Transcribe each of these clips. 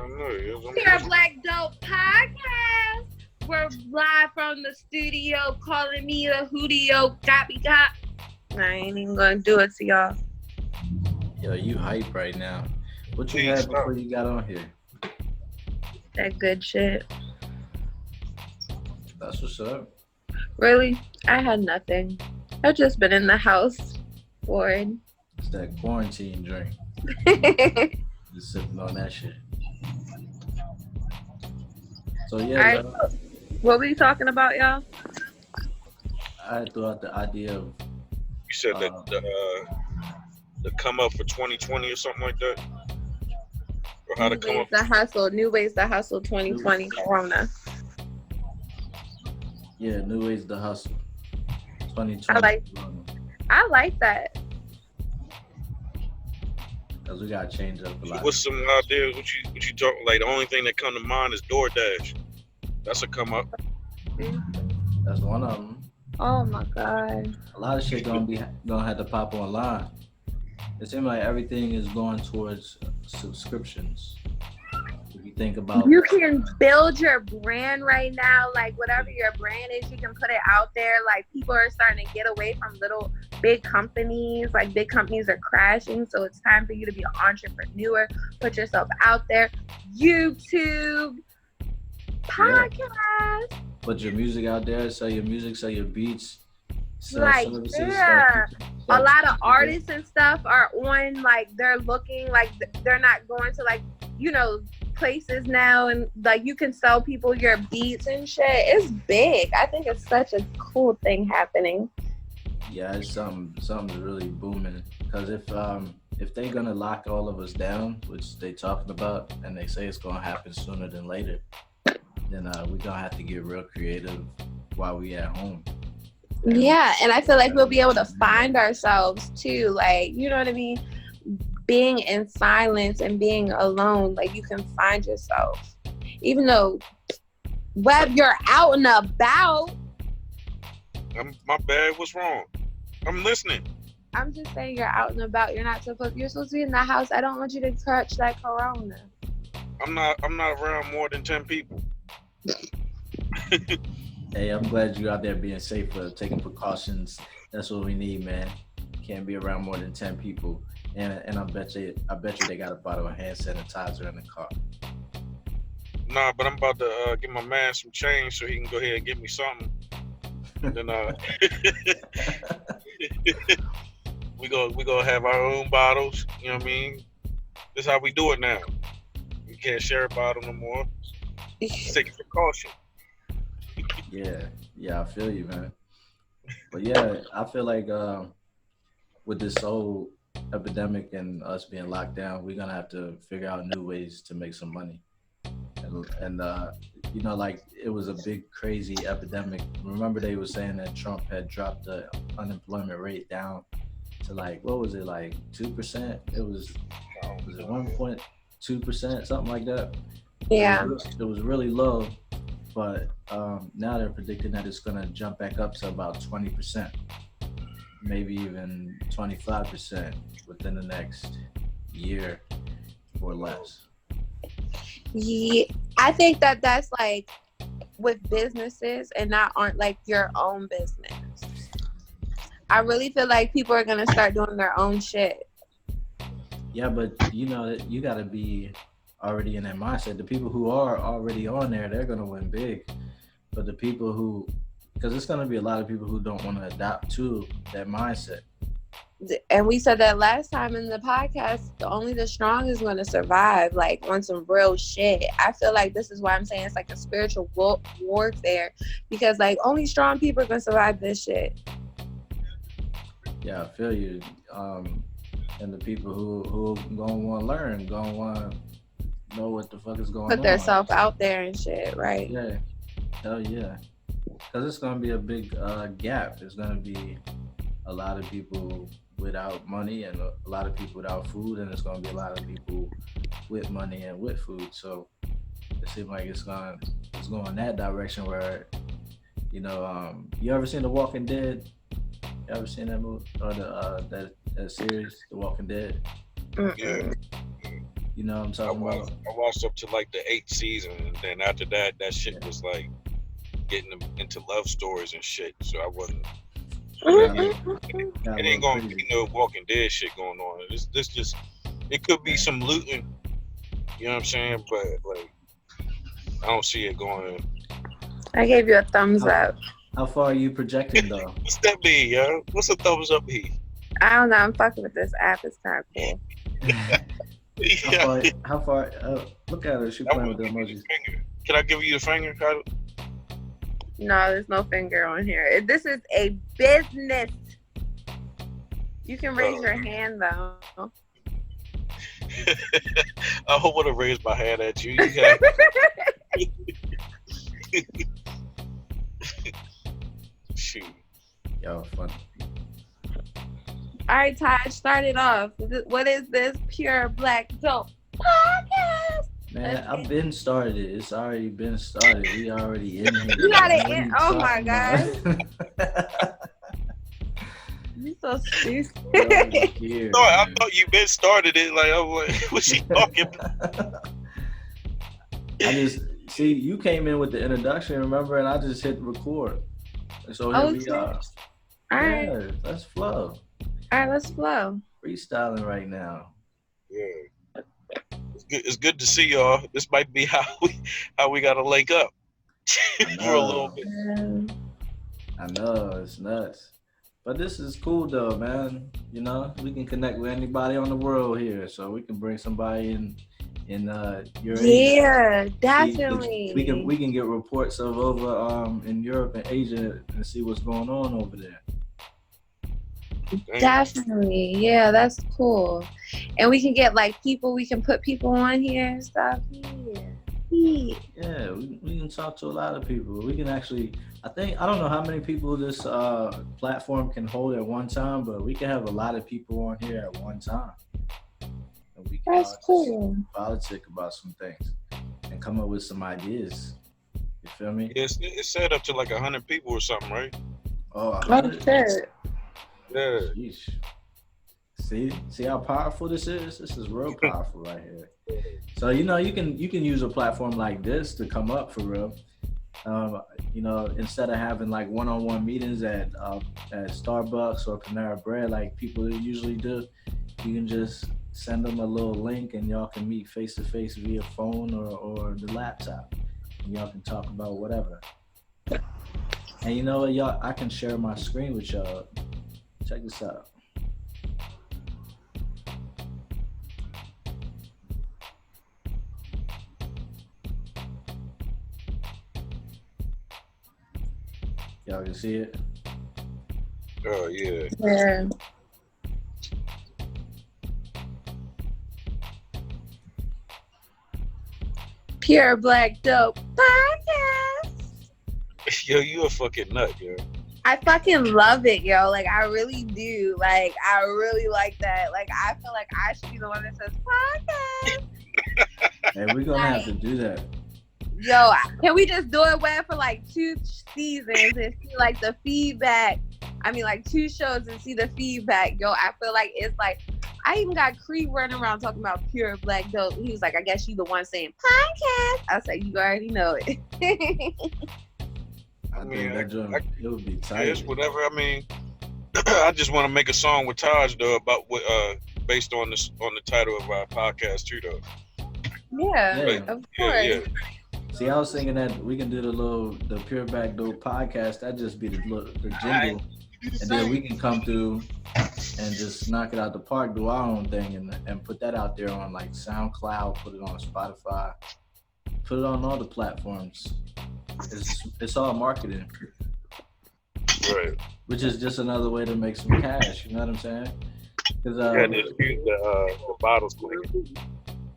Here, Black Dope Podcast. We're live from the studio, calling me the Hoodio Goppy Gop. I ain't even gonna do it to y'all. Yo, you hype right now. What you had before you got on here? That good shit. That's what's up. Really? I had nothing. I've just been in the house, bored. It's that quarantine drink. Just sipping on that shit. So yeah, right. What were you talking about, y'all? I threw out the idea of. You said that the come up for 2020 or something like that, or how to come up. New ways to hustle 2020 Corona. Yeah, new ways to hustle. 2020. I like that. Cause we gotta change up a lot. What's some ideas? What you talk like? The only thing that come to mind is DoorDash. That's a come up. That's one of them. Oh my god. A lot of shit gonna have to pop online. It seems like everything is going towards subscriptions. If you think about, you can build your brand right now, like whatever your brand is, you can put it out there. Like people are starting to get away from big companies. Like big companies are crashing, so it's time for you to be an entrepreneur. Put yourself out there. YouTube, podcast. Yeah. Put your music out there. Sell your music. Sell your beats. Like yeah, a lot of artists and stuff are on. Like they're looking like they're not going to places now, and like you can sell people your beats and shit. It's big. I think it's such a cool thing happening. Yeah, it's something's really booming. Because if they're gonna lock all of us down, which they talking about, and they say it's gonna happen sooner than later, then we're gonna have to get real creative while we at home. Yeah, and I feel like we'll be able to find ourselves too. Like, you know what I mean? Being in silence and being alone, like you can find yourself. Even though, Webb, you're out and about. My bad. What's wrong? I'm listening. I'm just saying you're out and about. You're supposed to be in the house. I don't want you to catch that corona. I'm not around more than 10 people. Hey, I'm glad you're out there being safe, taking precautions. That's what we need, man. Can't be around more than 10 people. And I bet you they got a bottle of hand sanitizer in the car. Nah, but I'm about to give my man some change so he can go ahead and get me something. And then we gonna have our own bottles. You know what I mean? This is how we do it now. We can't share a bottle no more. Just take precaution. Yeah, I feel you, man. But yeah, I feel like with this whole epidemic and us being locked down, we're gonna have to figure out new ways to make some money. And like it was a big crazy epidemic. Remember they were saying that Trump had dropped the unemployment rate down to like, what was it, like 2%? It was 1.2%, something like that. Yeah. It was really low. But now they're predicting that it's going to jump back up to about 20%, maybe even 25% within the next year or less. Yeah, I think that's like with businesses and not on like your own business. I really feel like people are going to start doing their own shit. Yeah, but you got to be already in that mindset. The people who are already on there, they're gonna win big. But the people because it's gonna be a lot of people who don't want to adapt to that mindset. And we said that last time in the podcast, only the strong is going to survive, like on some real shit. I feel like this is why I'm saying it's like a spiritual warfare, because like only strong people are going to survive this shit. Yeah, I feel you. And the people who gonna want to learn, gonna want to know what the fuck is going on. Put themselves out there and shit, right? Yeah. Hell yeah. Because it's going to be a big gap. There's going to be a lot of people without money and a lot of people without food, and there's going to be a lot of people with money and with food. So it seems like it's going that direction where, you ever seen The Walking Dead? You ever seen that movie or that series, The Walking Dead? Yeah. You know what I'm talking about? I watched up to like the 8th season, and then after that, that shit was like getting them into love stories and shit. So I wasn't. Got, It got a ain't little gonna crazy. be no Walking Dead shit going on. This just it could be some looting. You know what I'm saying? But like I don't see it going. I gave you a thumbs up. How far are you projecting though? What's that be, yo? What's a thumbs up be? I don't know. I'm fucking with this app. It's kind of cool. Yeah. How far? Look at her. She I playing will with the give you emojis. the finger. Can I give you the finger, Kyle? No, there's no finger on here. This is a business. You can raise your hand though. I would have raised my hand at you. You got shoot. Yo, funny. All right, Taj, start it off. What is this Pure Black Dope podcast? Man, I've been started. It's already been started. We already in here. You got it What are in. you Oh my talking god. about? You so stupid. Here, No, I man. thought you been started it. Like I'm like, what's she talking about? I just see you came in with the introduction, remember, and I just hit record. And so here we Okay. are. All right. Yeah, let's flow. All right, let's flow. Freestyling right now. Yeah. It's good to see y'all. This might be how we gotta link up for a little bit. I know, it's nuts. But this is cool though, man. You know, we can connect with anybody on the world here. So we can bring somebody in your age. Yeah, See, definitely. we can get reports of over in Europe and Asia and see what's going on over there. Definitely. Yeah, that's cool. And we can get like people, we can put people on here and stuff. Yeah. Yeah, we can talk to a lot of people. We can actually, I don't know how many people this platform can hold at one time, but we can have a lot of people on here at one time. And we can That's cool. politic about some things and come up with some ideas. You feel me? It's set up to like 100 people or something, right? Oh, Oh, shit. Yeah. Sheesh. See how powerful this is? This is real powerful right here. So you know you can use a platform like this to come up for real. You know, instead of having like one-on-one meetings at Starbucks or Panera Bread like people usually do, you can just send them a little link and y'all can meet face to face via phone or the laptop, and y'all can talk about whatever. And you know what, y'all, I can share my screen with y'all. Check this out. Y'all can see it? Oh yeah. Yeah. Pure Black Dope podcast. Yo, you a fucking nut, yo. I fucking love it, yo. Like, I really do. Like, I really like that. Like, I feel like I should be the one that says podcast. Hey, we're gonna have to do that. Yo, can we just do it, Webb, for like 2 seasons and see like the feedback? I mean, like 2 shows and see the feedback. Yo, I feel like it's like, I even got Cree running around talking about Pure Black Dope. He was like, I guess you the one saying podcast. I was like, you already know it. I think that joint, it would be tight. It's whatever. I mean, I just want to make a song with Taj though about what based on the title of our podcast too though. Yeah, of course. Yeah. See, I was thinking that we can do the Pure Black Dope podcast. That'd just be the jingle, and then we can come through and just knock it out the park, do our own thing, and put that out there on like SoundCloud, put it on Spotify, put it on all the platforms. It's all marketing, Right. which is just another way to make some cash. You know what I'm saying? Cause Excuse the bottles cleaning.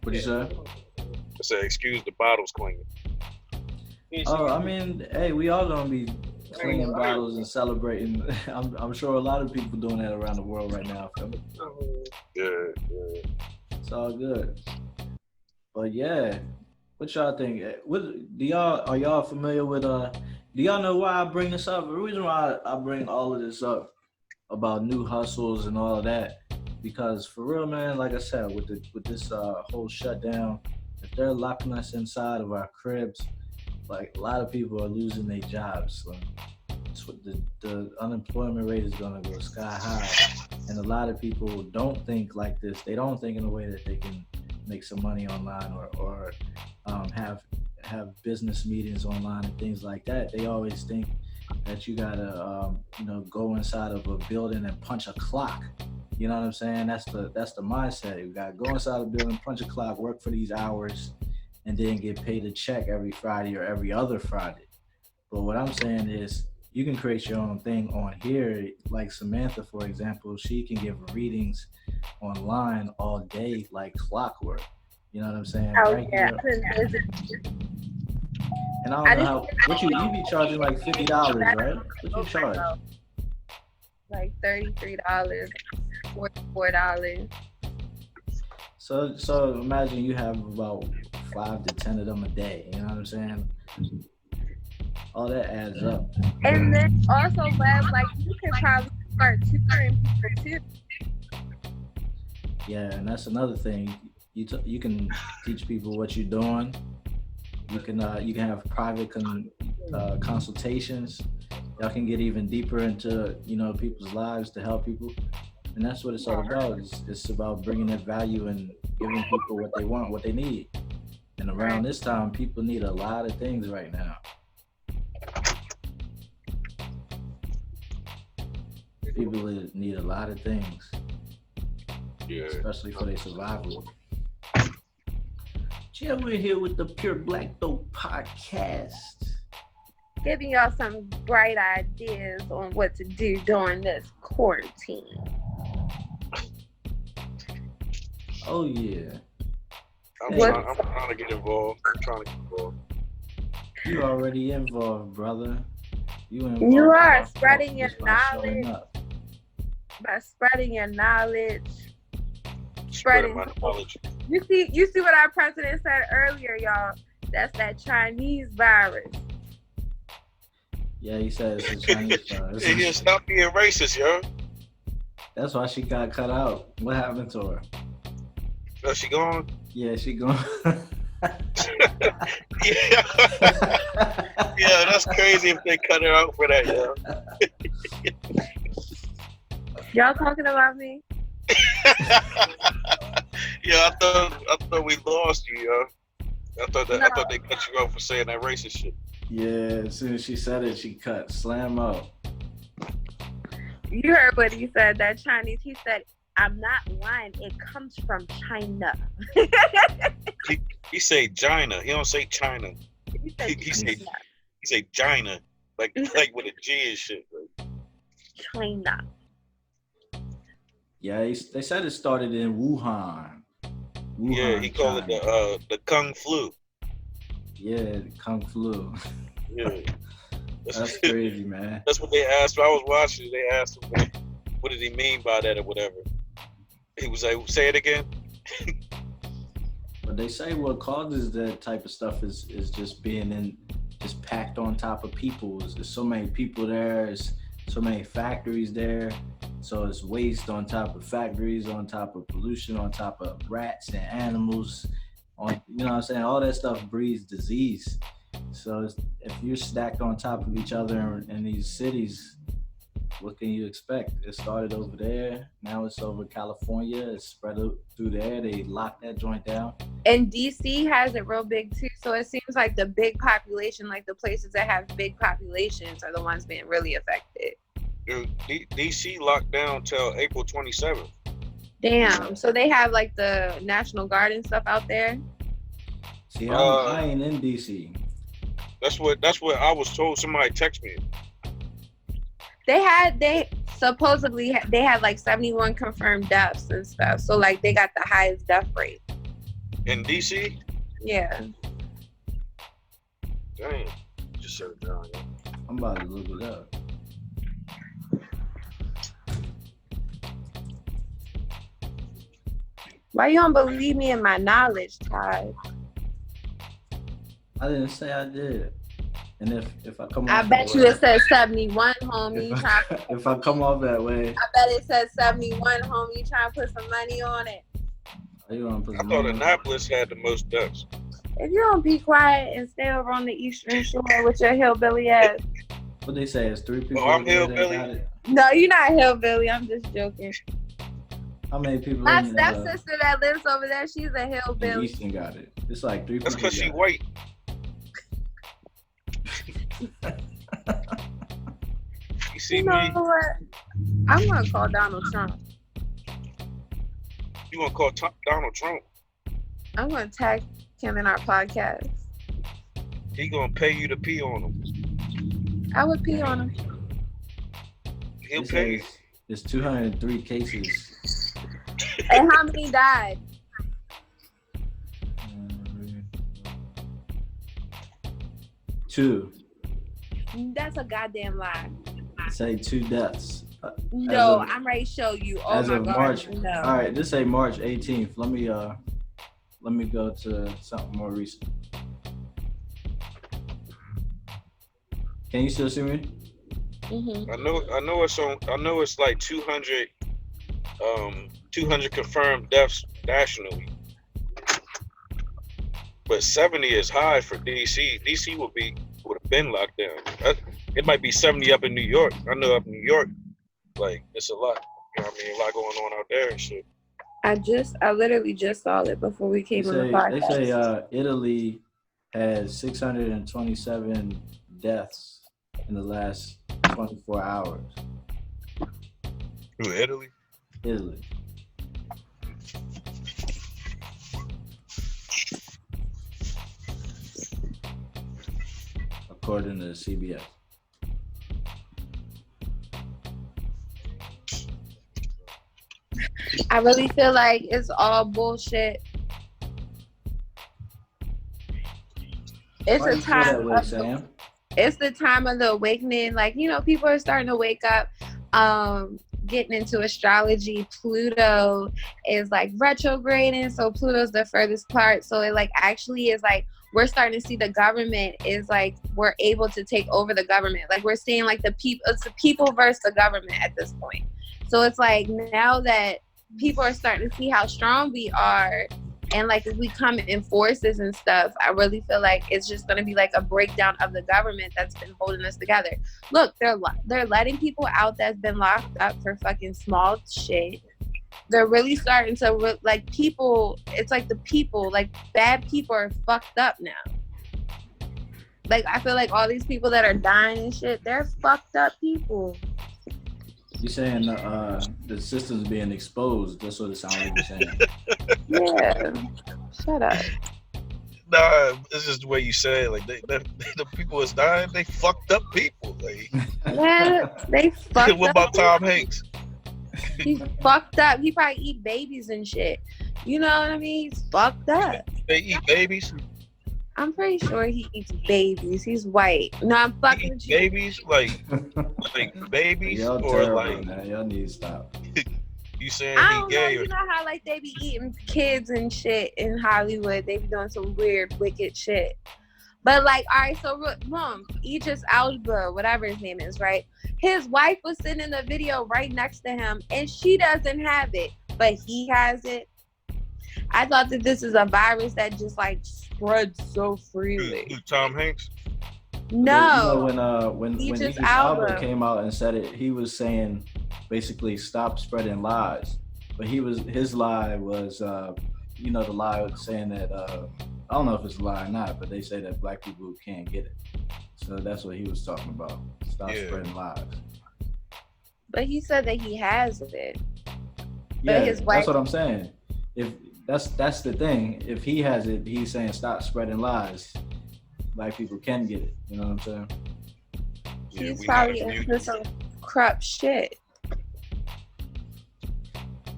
what you say? I said excuse the bottles cleaning. Oh, I mean, hey, we all gonna be cleaning bottles and celebrating. I'm sure a lot of people doing that around the world right now. Feel me? Yeah. It's all good. But yeah, what y'all think? Are y'all familiar with do y'all know why I bring this up? The reason why I bring all of this up about new hustles and all of that Because for real, man, like I said, with this whole shutdown, if they're locking us inside of our cribs, like a lot of people are losing their jobs. So the unemployment rate is gonna go sky high, and a lot of people don't think like this. They don't think in a way that they can make some money online or have business meetings online and things like that. They always think that you gotta go inside of a building and punch a clock. You know what I'm saying? That's the mindset. You gotta go inside a building, punch a clock, work for these hours, and then get paid a check every Friday or every other Friday. But what I'm saying is you can create your own thing on here. Like Samantha, for example, she can give readings online all day like clockwork. You know what I'm saying? Oh right yeah. here. And I don't know how what you be charging like $50, right? What you charge? Like $33, $44. So imagine you have about 5 to 10 of them a day. You know what I'm saying? All that adds up. And then also, Webb, like you could probably start tutoring people too. Yeah, and that's another thing. You can teach people what you're doing. You can have private consultations. Y'all can get even deeper into people's lives to help people, and that's what it's all about. It's about bringing that value and giving people what they want, what they need. And around this time, people need a lot of things right now. People need a lot of things, especially for their survival. Yeah, we're here with the Pure Black Dope podcast, giving y'all some bright ideas on what to do during this quarantine. Oh yeah. I'm trying to get involved. You already involved, brother. You are spreading your knowledge. By spreading your knowledge. Spreading my knowledge. You see what our president said earlier, y'all. That's that Chinese virus. Yeah, he said it's a Chinese virus. Hey, stop being racist, yo. That's why she got cut out. What happened to her? Oh, she gone? Yeah, she gone. Yeah, that's crazy if they cut her out for that, yo. Y'all talking about me? Yeah, I thought we lost you, yo. I thought they cut you out for saying that racist shit. Yeah, as soon as she said it, she cut. Slam out. You heard what he said, that Chinese. He said, I'm not lying. It comes from China. He say China. He don't say China. He say China. Like with a G and shit. China. Yeah, they said it started in Wuhan. Yeah, he called it the Kung Flu. Yeah, the Kung Flu. Yeah. That's crazy, man. That's what they asked. I was watching. They asked him, what did he mean by that or whatever. He was like, say it again. But they say what causes that type of stuff is just being just packed on top of people. There's so many people there. There's so many factories there. So it's waste on top of factories, on top of pollution, on top of rats and animals. You know what I'm saying? All that stuff breeds disease. So if you're stacked on top of each other in these cities, what can you expect? It started over there. Now it's over California. It's spread out through there. They locked that joint down. And DC has it real big too. So it seems like the big population, like the places that have big populations are the ones being really affected. Dude, DC locked down till April 27th. Damn. So they have like the National Guard and stuff out there? See, I ain't in DC. That's what I was told. Somebody text me. They supposedly had like 71 confirmed deaths and stuff. So like they got the highest death rate. In DC? Yeah. Damn. Just shut it down. Yeah. I'm about to look it up. Why you don't believe me in my knowledge, Taj? I didn't say I did. And if I come I off bet that you way, it says 71, homie. if I come off that way, I bet it says 71, homie. You trying to put some money on it. are you gonna put I some thought money on it? Annapolis had the most deaths. If you don't be quiet and stay over on the Eastern Shore with your hillbilly ass. What they say is 3 people I'm there that hillbilly. got it. No, you're not hillbilly. I'm just joking. How many people My in stepsister that lives over there, she's a in hillbilly. Easton got it? It's like 3 people. That's because she got white. You see You know me? what? I'm gonna call Donald Trump. You gonna call Donald Trump? I'm gonna tag him in our podcast. He gonna pay you to pee on him. I would pee on him. He'll It pay you. says it's 203 cases. And how many died? Two. That's a goddamn lie. Say 2 deaths. No, of- I'm ready to show you. Oh As my of god. March. No. All right, this say March 18th. Let me go to something more recent. Can you still see me? Mm-hmm. I know it's on. I know it's like 200 confirmed deaths nationally. But 70 is high for DC. DC would have been locked down. It might be 70 up in New York. I know up in New York, like it's a lot. You know what I mean? A lot going on out there and shit. I literally just saw it before we came on the podcast. They say Italy has 627 deaths in the last 24 hours. Who, Italy? Italy. According to CBS. I really feel like it's all bullshit. It's Why a you feel that time way, of Sam? it's the time of the awakening. Like, you know, people are starting to wake up, getting into astrology. Pluto is like retrograding, so Pluto's the furthest part. So it like actually is like we're starting to see the government is like we're able to take over the government. Like we're seeing like it's the people versus the government at this point. So it's like now that people are starting to see how strong we are, and like if we come in forces and stuff, I really feel like it's just going to be like a breakdown of the government that's been holding us together. Look, they're letting people out that's been locked up for fucking small shit. They're really starting to like people. It's like the people, like bad people are fucked up now. Like I feel like all these people that are dying and shit, they're fucked up people. You saying the system's being exposed? That's what it sounds like you're saying. Yeah, shut up. Nah, it's just the way you say it. Like the people that's dying, they fucked up people. Like, Yeah, they fucked up. what about Tom Hanks? He's fucked up. He probably eat babies and shit. You know what I mean? He's fucked up. They eat babies. I'm pretty sure he eats babies. He's white. No, I'm fucking with you. Babies, like babies, Y'all or terrible, like man. Y'all need to stop. you saying I he don't know. gay? You know how like they be eating kids and shit in Hollywood. They be doing some weird, wicked shit. But like, all right, so Idris Elba, whatever his name is, right? His wife was sitting in the video right next to him, and she doesn't have it, but he has it. I thought that this is a virus that just like spreads so freely. Who, Tom Hanks? No, You know, when Idris Idris Elba Elba came out and said it, he was saying basically stop spreading lies. But his lie was the lie was saying that I don't know if it's a lie or not, but they say that black people can't get it. So that's what he was talking about. Stop spreading lies. but he said that he has it. Yeah, his wife- that's what I'm saying. If that's the thing. If he has it, he's saying stop spreading lies. Black people can get it. You know what I'm saying? Yeah, He's we probably not into some crap shit.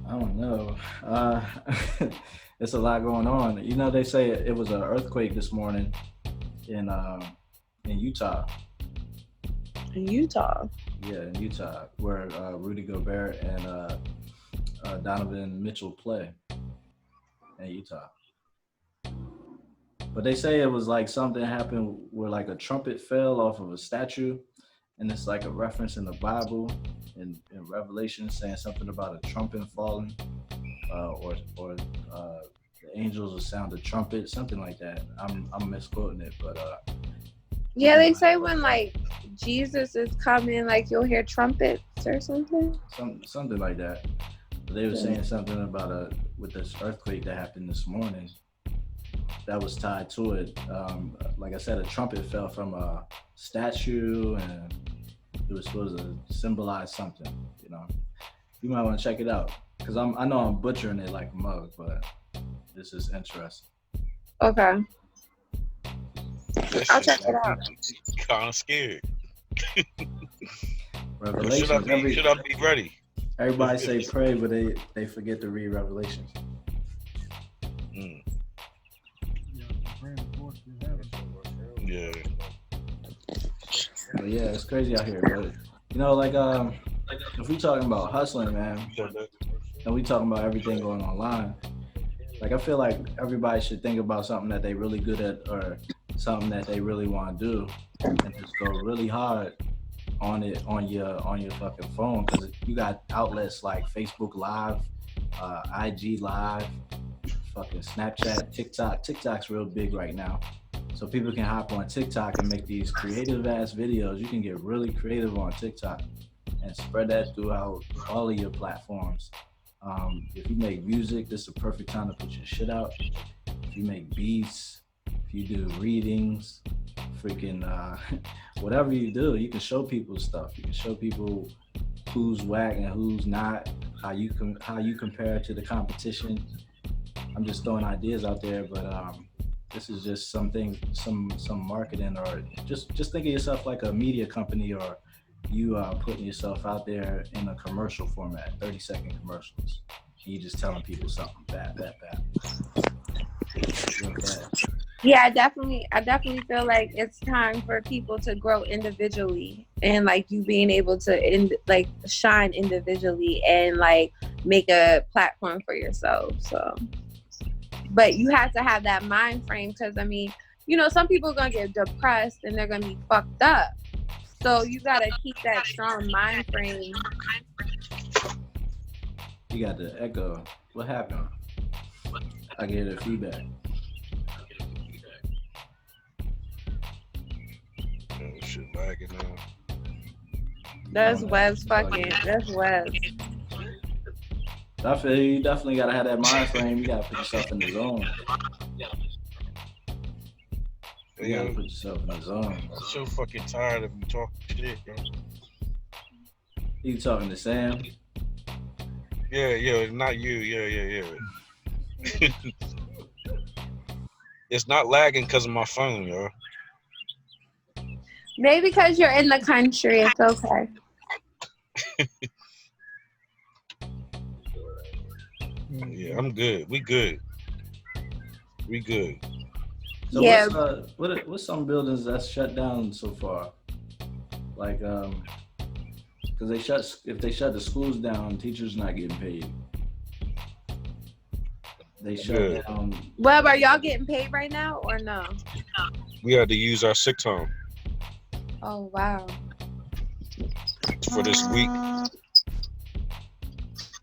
I don't know. It's a lot going on. You know, they say it was an earthquake this morning in Utah. In Utah. Yeah, in Utah, where Rudy Gobert and Donovan Mitchell play in Utah. But they say it was like something happened where like a trumpet fell off of a statue, and it's like a reference in the Bible in Revelation saying something about a trumpet falling, or the angels will sound a trumpet, something like that. I'm misquoting it, but Yeah, they say when like Jesus is coming, like you'll hear trumpets or something. something like that. But they were saying something about with this earthquake that happened this morning that was tied to it. Like I said, a trumpet fell from a statue, and it was supposed to symbolize something. You know, you might want to check it out because I know I'm butchering it like a mug, but this is interesting. Okay. I'll check it out. Kind of scared. Revelations. Should I be ready? Everybody say pray, but they forget to read Revelations. Mm. Yeah. But yeah, it's crazy out here. But you know, like if we talking about hustling, man, and we talking about everything going online, like I feel like everybody should think about something that they really good at or something that they really want to do, and just go really hard on it on your fucking phone, because you got outlets like Facebook Live, IG Live, fucking Snapchat, TikTok. TikTok's real big right now, so people can hop on TikTok and make these creative ass videos. You can get really creative on TikTok and spread that throughout all of your platforms. If you make music, this is the perfect time to put your shit out. If you make beats, if you do readings, freaking whatever you do, you can show people stuff. You can show people who's whack and who's not, how you compare to the competition. I'm just throwing ideas out there, but this is just something, some marketing, or just think of yourself like a media company, or you putting yourself out there in a commercial format, 30-second commercials. And you just telling people something bad. Yeah, I definitely feel like it's time for people to grow individually, and like you being able to shine individually and like make a platform for yourself. So, but you have to have that mind frame, because I mean, you know, some people are gonna get depressed and they're gonna be fucked up. So you gotta keep that strong mind frame. You got the echo. What happened? I get a feedback. Oh, shit lagging now. That's Webb's fucking. That's Webb. I feel you definitely gotta have that mind frame. You gotta put yourself in the zone. You gotta put yourself in the zone. I'm so fucking tired of you talking shit, bro. You talking to Sam? Yeah, not you. Yeah. It's not lagging because of my phone, yo. Maybe because you're in the country, it's okay. Yeah, I'm good. We good. So yeah. What's some buildings that's shut down so far? Like, because if they shut the schools down, teachers not getting paid. They shut down. Webb, are y'all getting paid right now or no? We had to use our sick time Oh wow. for this week.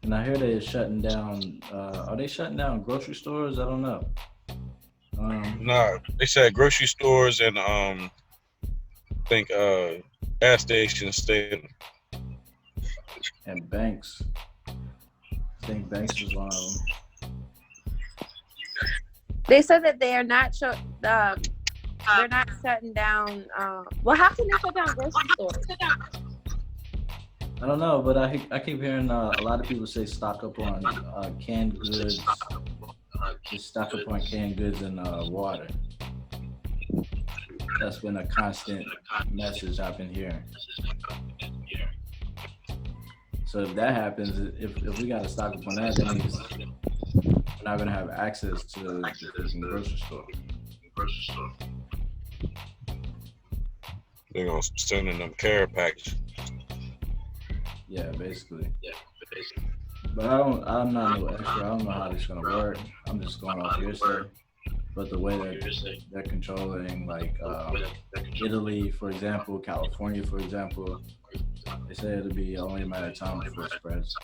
And I hear they're shutting down. Are they shutting down grocery stores? I don't know. Nah, they said grocery stores and I think gas stations staying. And banks. I think banks is one of them. They said that they are not they're not shutting down. Well, how can they shut down grocery stores? I don't know, but I keep hearing a lot of people say stock up on canned goods. Just stock up on canned goods and water. That's been a constant message I've been hearing. So if that happens, if we got to stock up on that, that means we're not going to have access to the grocery store. They're gonna send in them care packages. Yeah, basically. But I'm not no expert. I don't know how this is gonna work. I'm just going off hearsay. but the way that they're controlling, like Italy, for example, California, for example, they say it'll be only a matter of time before it spreads.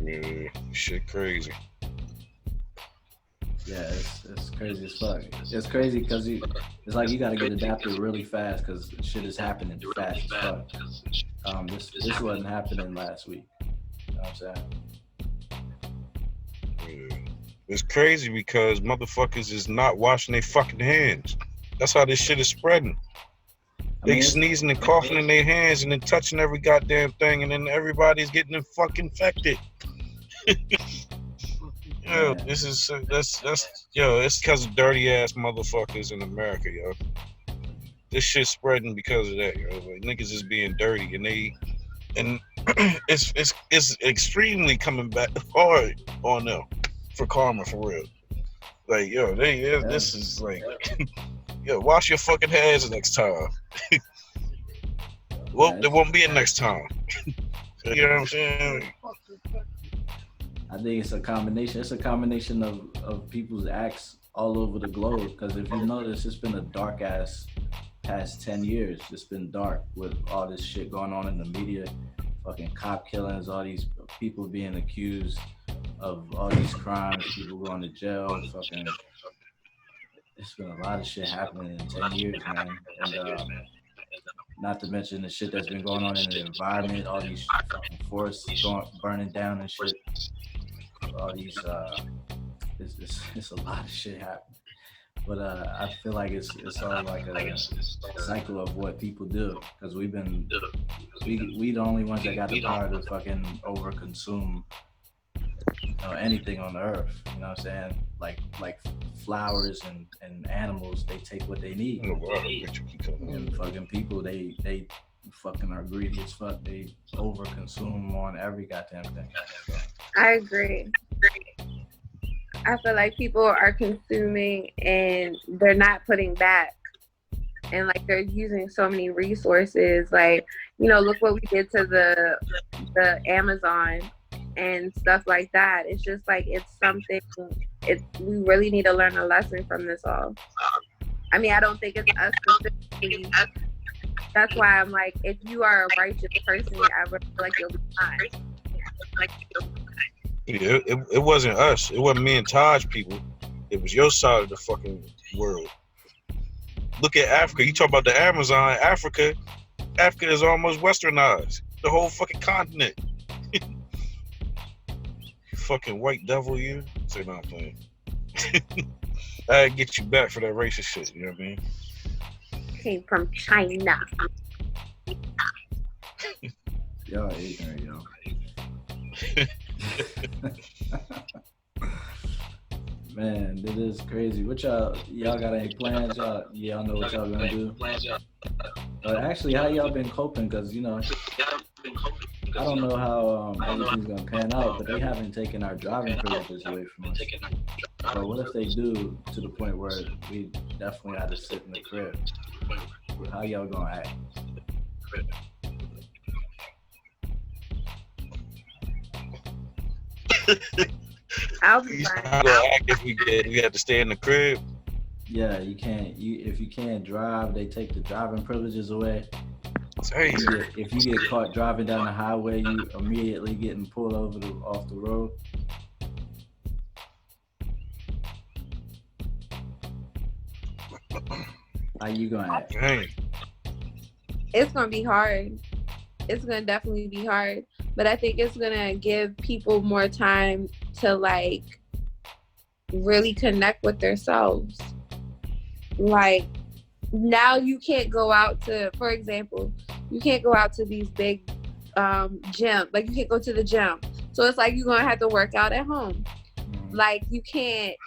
Yeah, shit crazy. Yeah, it's crazy as fuck. It's crazy because it's like you got to get adapted really fast because shit is happening fast as fuck. This wasn't happening last week. You know what I'm saying? Yeah. It's crazy because motherfuckers is not washing their fucking hands. That's how this shit is spreading. They sneezing and coughing in their hands and then touching every goddamn thing, and then everybody's getting them fucking infected. Yo, this is that's yo. It's because of dirty ass motherfuckers in America, yo. This shit's spreading because of that, yo. Like, niggas is being dirty, and it's extremely coming back hard on them for karma, for real. Like, yo, this is like, yo, wash your fucking hands next time. Well, there won't be a next time. You know what I'm saying? I think it's a combination. It's a combination of people's acts all over the globe. Because if you notice, it's been a dark ass past 10 years. It's been dark with all this shit going on in the media, fucking cop killings, all these people being accused of all these crimes, people going to jail, fucking. It's been a lot of shit happening in 10 years, man. And not to mention the shit that's been going on in the environment, all these fucking forests burning down and shit. All these, it's a lot of shit happening. But I feel like it's all like a cycle of what people do, because we the only ones that got the power to fucking overconsume, you know, anything on the earth. You know what I'm saying? Like flowers and animals, they take what they need. And fucking people, they fucking are greedy as fuck. They overconsume on every goddamn thing. So. I agree. I feel like people are consuming and they're not putting back. And like they're using so many resources. Like, you know, look what we did to the Amazon and stuff like that. It's just like it's something we really need to learn a lesson from this all. I mean, I don't think it's us specifically. That's why I'm like, if you are a righteous person, I really feel like you'll be fine. Yeah, it wasn't us. It wasn't me and Taj people. It was your side of the fucking world. Look at Africa. You talk about the Amazon. Africa is almost westernized. The whole fucking continent. Fucking white devil, you. Say no, I'm playing. I get you back for that racist shit. You know what I mean? Came from China. Y'all ignorant, yo. Man, it is crazy. What y'all got any plans? Y'all know what y'all gonna do? Actually, how y'all been coping? Because, you know, I don't know how everything's gonna pan out, but they haven't taken our driving privileges away from us. So what if they do, to the point where we definitely have to sit in the crib? How y'all gonna act? I'll be fine. If we have to stay in the crib. Yeah, you can't. If you can't drive, they take the driving privileges away. If you get caught driving down the highway, you immediately getting pulled over off the road. How you gonna act? It's gonna be hard. It's gonna definitely be hard, but I think it's gonna give people more time to like really connect with themselves. Like now you can't go out to, for example, you can't go out to these big gym. Like you can't go to the gym. So it's like you're gonna have to work out at home. Like you can't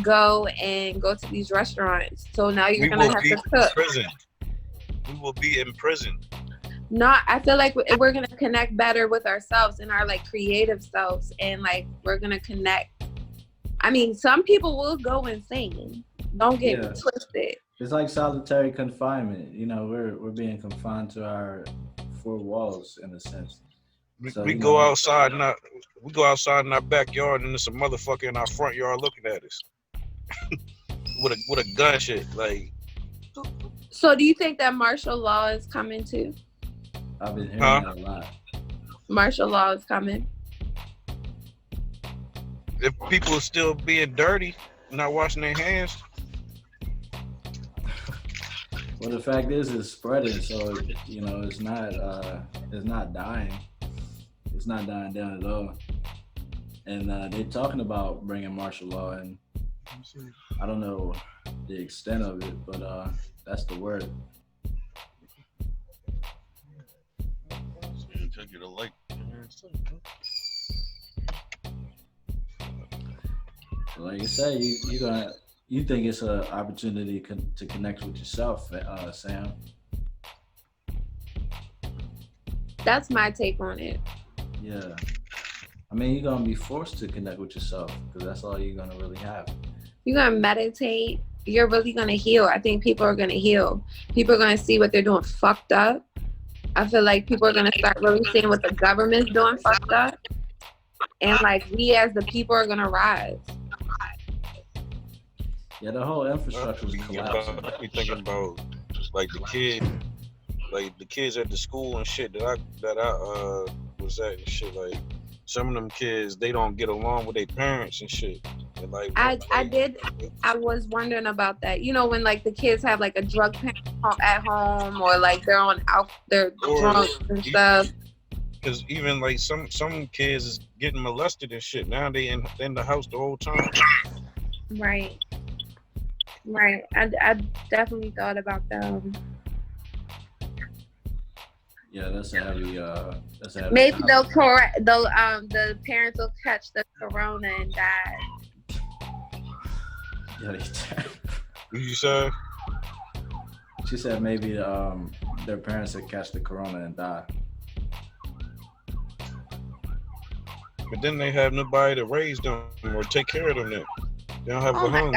go to these restaurants. So now you're gonna have to cook. We will be in prison. No, I feel like we're gonna connect better with ourselves and our like creative selves, and like we're gonna connect. I mean, some people will go insane. Don't get me twisted. It's like solitary confinement. You know, we're being confined to our four walls in a sense. So, We you go know, outside in our backyard and there's a motherfucker in our front yard looking at us with a gun shit. Like, So do you think that martial law is coming too? I've been hearing huh? that a lot. Martial law is coming. If people are still being dirty, not washing their hands, Well, the fact is, it's spreading, so you know, it's not dying. It's not dying down at all. And they're talking about bringing martial law, and I don't know the extent of it, but that's the word. take it a light. Like I say, you think it's an opportunity to connect with yourself, Sam. That's my take on it. Yeah. I mean, you're gonna be forced to connect with yourself because that's all you're gonna really have. You're gonna meditate. You're really gonna heal. I think people are gonna heal. People are gonna see what they're doing fucked up. I feel like people are gonna start really seeing what the government's doing fucked up, and like we as the people are gonna rise. Yeah, the whole infrastructure is collapsing. I be thinking about like the kids at the school and shit that I was at and shit. Like some of them kids, they don't get along with their parents and shit. And like I was wondering about that. You know, when like the kids have like a drug parent at home, or like they're drunk and stuff. Because even like some kids is getting molested and shit. Now they in the house the whole time. Right. I definitely thought about them. Yeah, that's a heavy. Maybe the parents will catch the corona and die. Yeah, What you say? She said maybe their parents would catch the corona and die. But then they have nobody to raise them or take care of them. Then they don't have a home.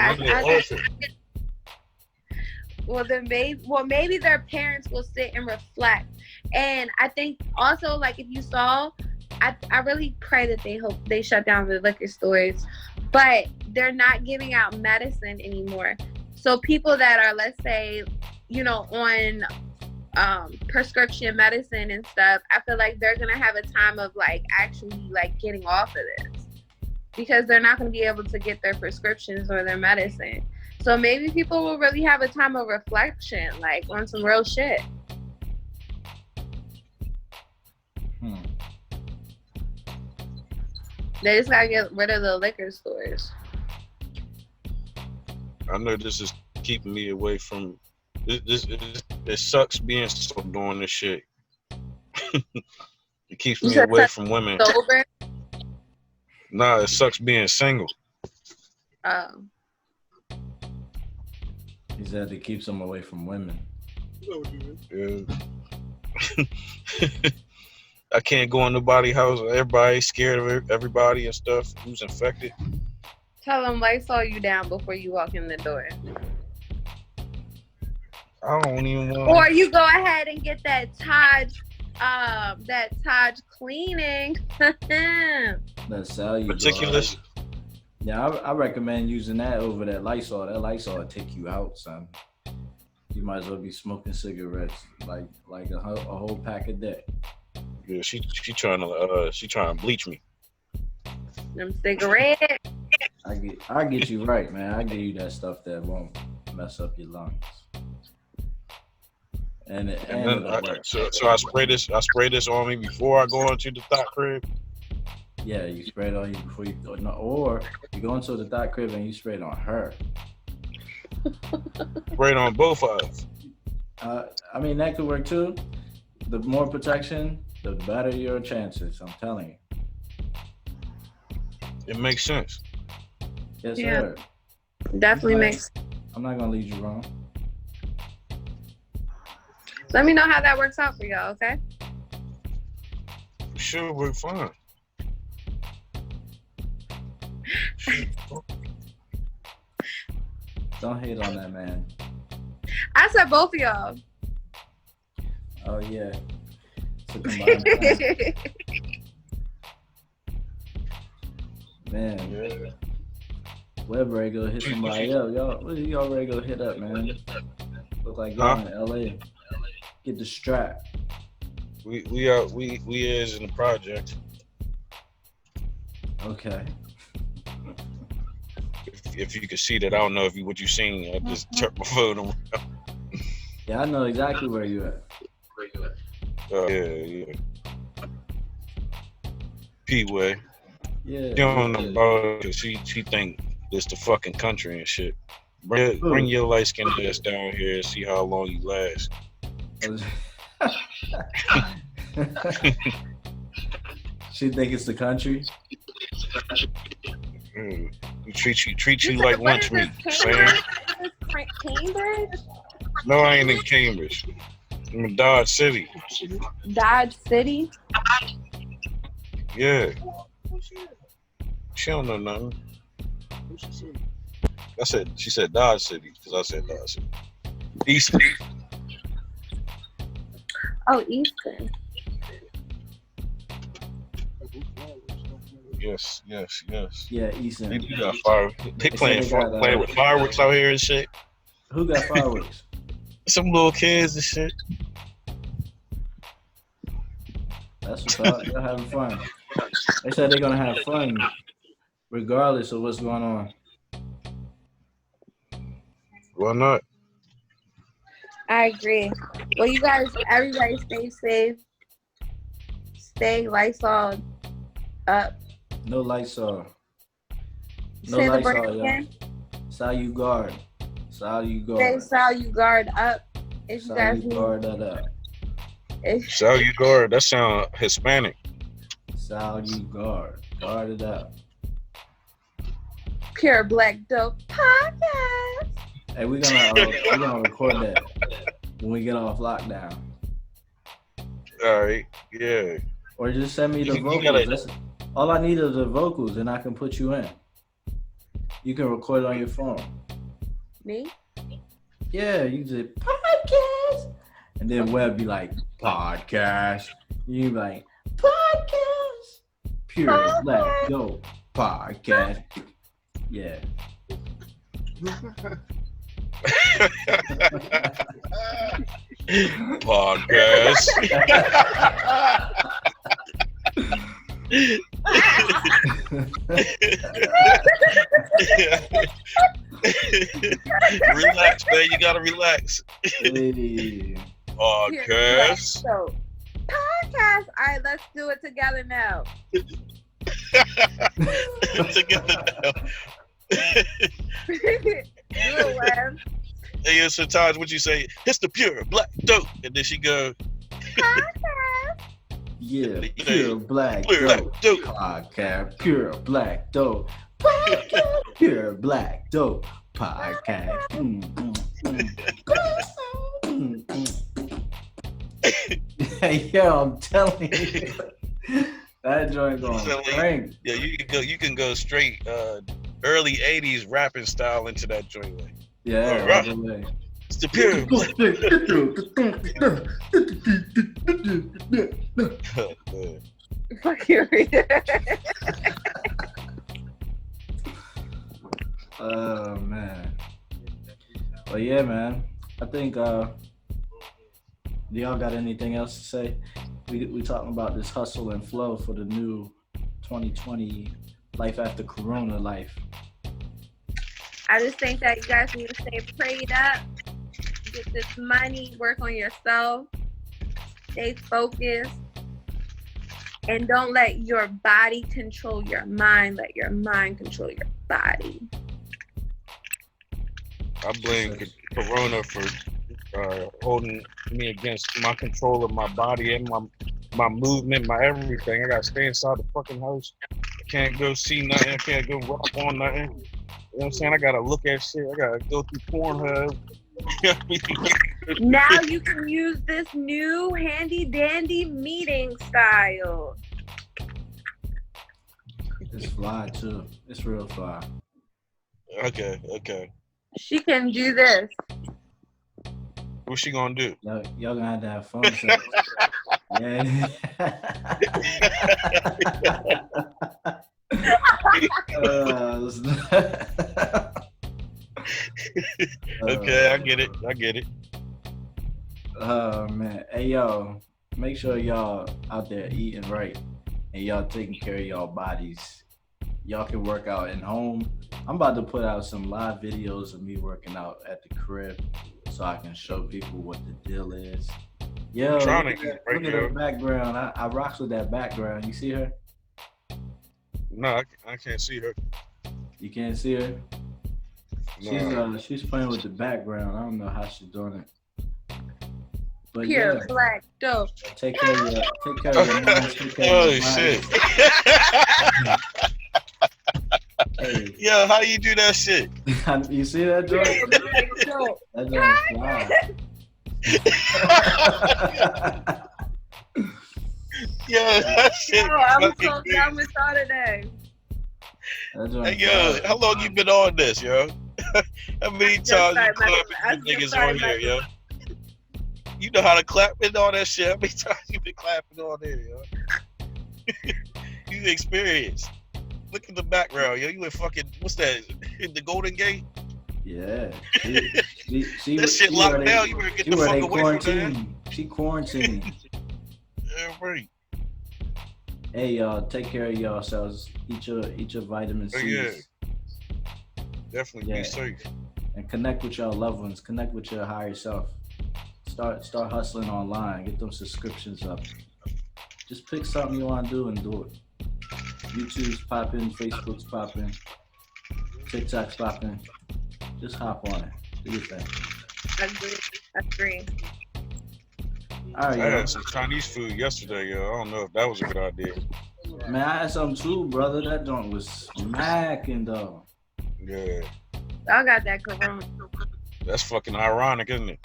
Well, maybe their parents will sit and reflect. And I think also, like, if you saw, I really pray that they shut down the liquor stores, but they're not giving out medicine anymore. So people that are, let's say, you know, on prescription medicine and stuff, I feel like they're gonna have a time of like actually like getting off of this, because they're not gonna be able to get their prescriptions or their medicine. So maybe people will really have a time of reflection, like on some real shit. They just gotta get rid of the liquor stores. I know this is keeping me away from this. It sucks being so doing this shit. It keeps me away from women. Sober? Nah, it sucks being single. Oh. He said it keeps them away from women. Yeah. I can't go in nobody's house. Everybody's scared of everybody and stuff. Who's infected? Tell them Lysol you down before you walk in the door. I don't even want. Or you go ahead and get that Taj cleaning. That salute. Meticulous. Yeah, I recommend using that over that Lysol. That Lysol will take you out, son. You might as well be smoking cigarettes, like a whole pack a day. Yeah, she trying to bleach me. Them cigarettes. I get you right, man. I give you that stuff that won't mess up your lungs. So I spray this on me before I go into the thought crib. Yeah, you spray it on you before you go. No, or you go into the thought crib and you spray it on her. Spray it on both of us. I mean, that could work too. The more protection, the better your chances. I'm telling you. It makes sense. Yes, sir. Definitely makes. I'm not gonna lead you wrong. Let me know how that works out for y'all, okay? Sure, we're fine. Don't hate on that man. I said both of y'all. Oh yeah. It's a combined plan. Man, Yeah. Webb ready to go hit somebody up. Y'all ready to go hit up, man? Look like y'all in LA. Get the strap. We is in the project. Okay. If you could see that, I don't know what you seen. I just turned my phone on. Yeah, I know exactly where you at. Yeah. P-Way. Yeah. She don't know about it 'cause she think it's the fucking country and shit. Bring your light skinned ass down here and see how long you last. She think it's the country. We treat you like lunch meat, man. Cambridge? No, I ain't in Cambridge. I'm in Dodge City. Dodge City? Yeah. She don't know nothing. She said Dodge City because I said Dodge City. Easton. Oh, Easton. Yes. Yeah, Easton. They do got fire. They playing with fireworks out here and shit. Who got fireworks? Some little kids and shit. That's what's up. They're having fun. They said they're gonna have fun regardless of what's going on. Why not? I agree. Well, you guys, everybody stay safe. Stay Lysol up. No Lysol. No Say the Lysol, word y'all. again. Salugard. Stay Salugard. Salugard up. If you guys need. Salugard that up. Salugard. That sound Hispanic. Salugard. Guard it up. Pure Black Dope Podcast. Hey, we're gonna record that when we get off lockdown. All right. Yeah. Or just send me the You vocals. All I need is the vocals, and I can put you in. You can record it on your phone. Me? Yeah, you just podcast, and then Webb be like podcast. You be like podcast. Pure Black Dope Podcast. Yeah. Podcast. Relax, man. You gotta relax. Hey. Podcast. So, podcast. All right, let's do it together now. Together now. Do it, Webb. Hey, so Taj, what you say? It's the Pure Black Dope, and then she go. Podcast. Yeah, Pure Black Pure Dope Black Dope. Podcast. Pure Black Dope Podcast. Pure Black Dope Podcast. Hey, yo, I'm telling you, that joint going crazy. Yeah, you can go straight early '80s rapping style into that joint. Like, Yeah, right. all the way. it's the Pure Black. Fuck you. Oh man. But yeah, man. I think do y'all got anything else to say? We talking about this hustle and flow for the new 2020 life after Corona life. I just think that you guys need to stay prayed up, get this money, work on yourself, stay focused, and don't let your body control your mind. Let your mind control your body. I blame Corona for holding me against my control of my body and my movement, my everything. I gotta stay inside the fucking house. I can't go see nothing. I can't go rock on nothing. You know what I'm saying? I gotta look at shit. I gotta go through Pornhub. Now you can use this new handy dandy meeting style. It's fly too. It's real fly. Okay. She can do this. What's she gonna do? Y'all gonna have to have phone sex. Yeah. Okay, I get it. Oh man, hey yo, make sure y'all out there eating right and y'all taking care of y'all bodies. Y'all can work out at home. I'm about to put out some live videos of me working out at the crib so I can show people what the deal is. Yo, look at the background. I rocks with that background. You see her? No, I can't see her. You can't see her? No. She's playing with the background. I don't know how she's doing it. But Pure yeah, black dope. take care of your mind. Take care Oh of your shit. Hey. Yo, how you do that shit? You see that joint? That joint's fly. Yo, that shit. I'm so down with y'all today. Hey, yo, how long you been on this, yo? How many times you clapping niggas on here, yo? You know how to clap and all that shit. How many times you been clapping on there, yo? You experienced. Look at the background, yo. You in fucking, what's that? In the Golden Gate? Yeah. That shit locked down. You better get the fuck away from that. She quarantined. Yeah, right. Hey y'all, take care of yourselves. Eat your vitamin C's. Yeah. Definitely be safe. And connect with your loved ones. Connect with your higher self. Start hustling online. Get them subscriptions up. Just pick something you want to do and do it. YouTube's popping, Facebook's popping, TikTok's popping. Just hop on it. Do your thing. Agree. All right, I had some Chinese food yesterday, yo. I don't know if that was a good idea. Man, I had some too, brother. That joint was smacking though. Yeah. Y'all got that corona. That's fucking ironic, isn't it?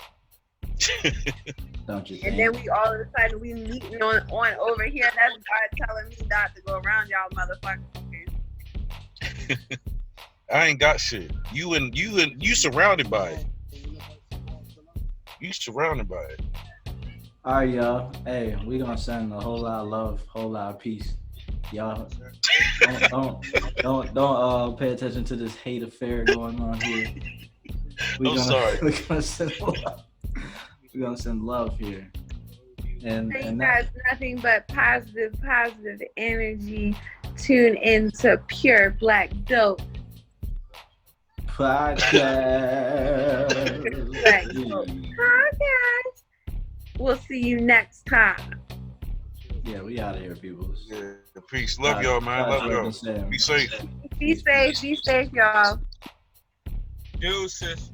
Don't you think? And then we all of a sudden we meeting on over here. That's God telling me not to go around y'all motherfuckers. I ain't got shit. You surrounded by it. You surrounded by it. All right, y'all. Hey, we gonna send a whole lot of love, whole lot of peace. Y'all don't pay attention to this hate affair going on here. Sorry. We're gonna send love. We're gonna send love here. And that's nothing but positive energy. Tune into Pure Black Dope Podcast. Black Dope Podcast. We'll see you next time. Yeah, we out of here, people. Yeah, peace. Love y'all, man. Love y'all. Be safe. Be safe, y'all. Deuces.